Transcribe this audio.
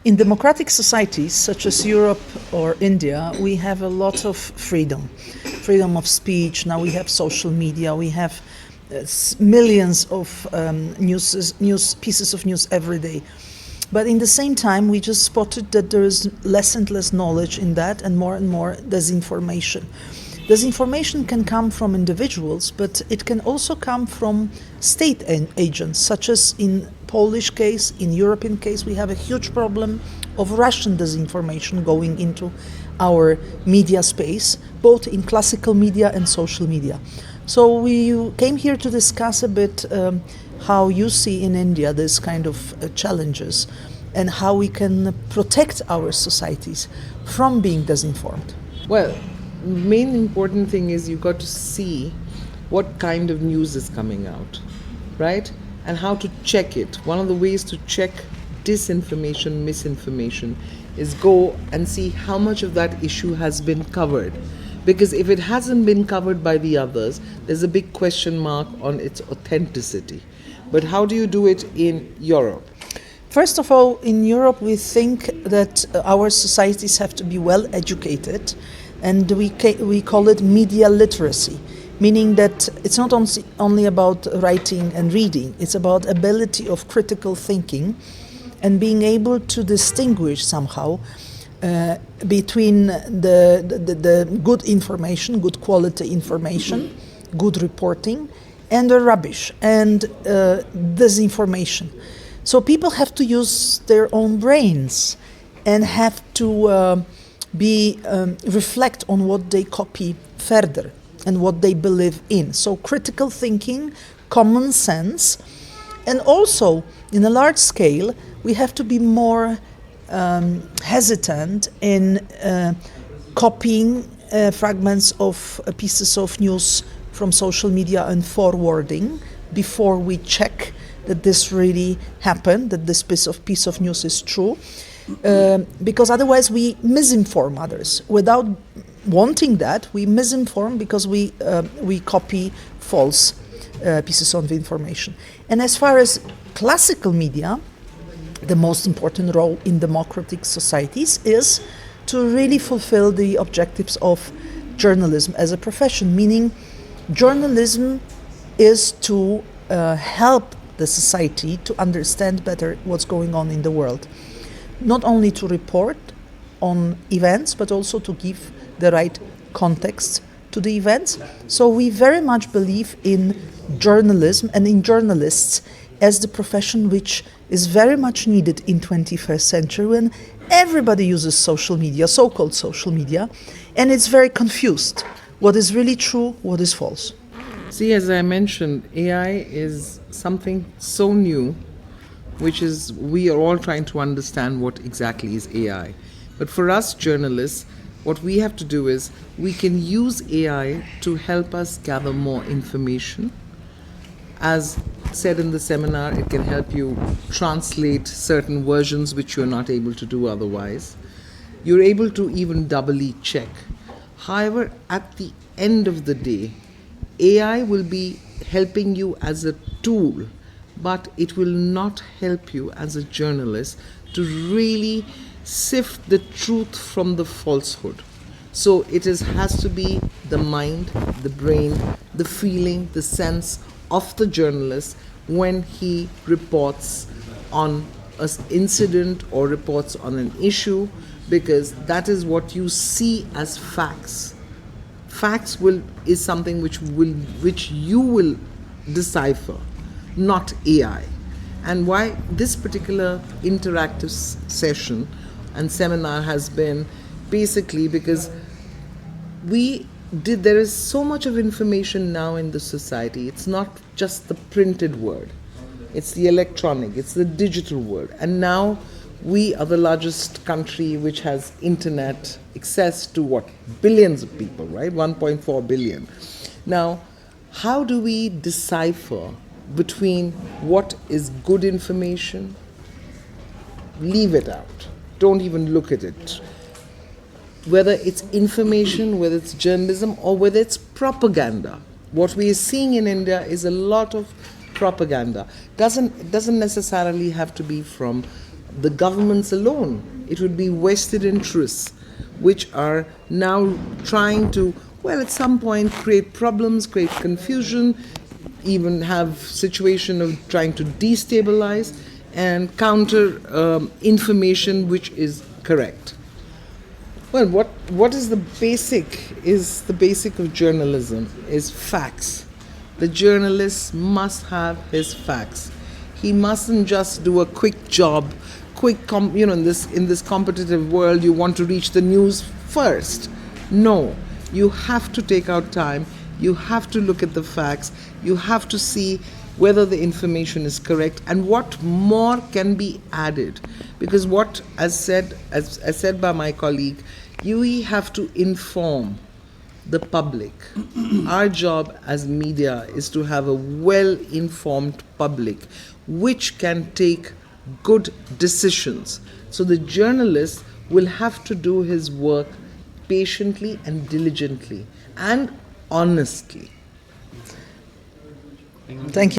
In democratic societies such as Europe or India, we have a lot of freedom of speech. Now we have social media, we have millions of news pieces of news every day. But in the same time, we just spotted that there is less and less knowledge in that and more disinformation. Disinformation can come from individuals, but it can also come from state agents, such as in Polish case, in European case, we have a huge problem of Russian disinformation going into our media space, both in classical media and social media. So we came here to discuss a bit how you see in India this kind of challenges and how we can protect our societies from being disinformed. Well, main important thing is you got to see what kind of news is coming out, right? And how to check it. One of the ways to check disinformation, misinformation is go and see how much of that issue has been covered. Because if it hasn't been covered by the others, there's a big question mark on its authenticity. But how do you do it in Europe? First of all, in Europe, we think that our societies have to be well educated, and we call it media literacy, meaning that it's not only about writing and reading, it's about ability of critical thinking and being able to distinguish somehow between the good information, good quality information, good reporting, and the rubbish and disinformation. So people have to use their own brains and have to reflect on what they copy further and what they believe in. So critical thinking, common sense, and also in a large scale, we have to be more hesitant in copying fragments of pieces of news from social media and forwarding before we check that this really happened, that this piece of news is true, because otherwise we misinform others. Without wanting that, we misinform because we copy false pieces of information. And as far as classical media, the most important role in democratic societies is to really fulfill the objectives of journalism as a profession, meaning journalism is to help the society to understand better what's going on in the world. Not only to report on events, but also to give the right context to the events. So we very much believe in journalism and in journalists as the profession which is very much needed in 21st century when everybody uses social media, so-called social media, and it's very confused. What is really true, what is false? See, as I mentioned, AI is something so new, which is we are all trying to understand what exactly is AI. But for us journalists, what we have to do is we can use AI to help us gather more information. As said in the seminar, it can help you translate certain versions which you're not able to do otherwise. You're able to even doubly check. However, at the end of the day, AI will be helping you as a tool, but it will not help you as a journalist to really sift the truth from the falsehood. So it has to be the mind, the brain, the feeling, the sense of the journalist when he reports on an incident or reports on an issue, because that is what you see as facts. Facts is something which you will decipher, not AI. And why this particular interactive session and seminar has been basically because there is so much of information now in the society. It's not just the printed word, it's the electronic, it's the digital word. And now we are the largest country which has internet access to billions of people, right? 1.4 billion. Now, how do we decipher between what is good information? Leave it out. Don't even look at it. Whether it's information, whether it's journalism, or whether it's propaganda. What we are seeing in India is a lot of propaganda. Doesn't necessarily have to be from the governments alone. It would be vested interests which are now trying to, well, at some point create problems, create confusion, even have situation of trying to destabilize and counter information which is correct. Well, what is the basic? Is the basic of journalism is facts. The journalist must have his facts. He mustn't just do a quick job, in this competitive world, you want to reach the news first. No, you have to take out time. You have to look at the facts. You have to see whether the information is correct and what more can be added. Because what, as said by my colleague, we have to inform the public. Our job as media is to have a well-informed public which can take good decisions. So the journalist will have to do his work patiently and diligently and honestly. Thank you.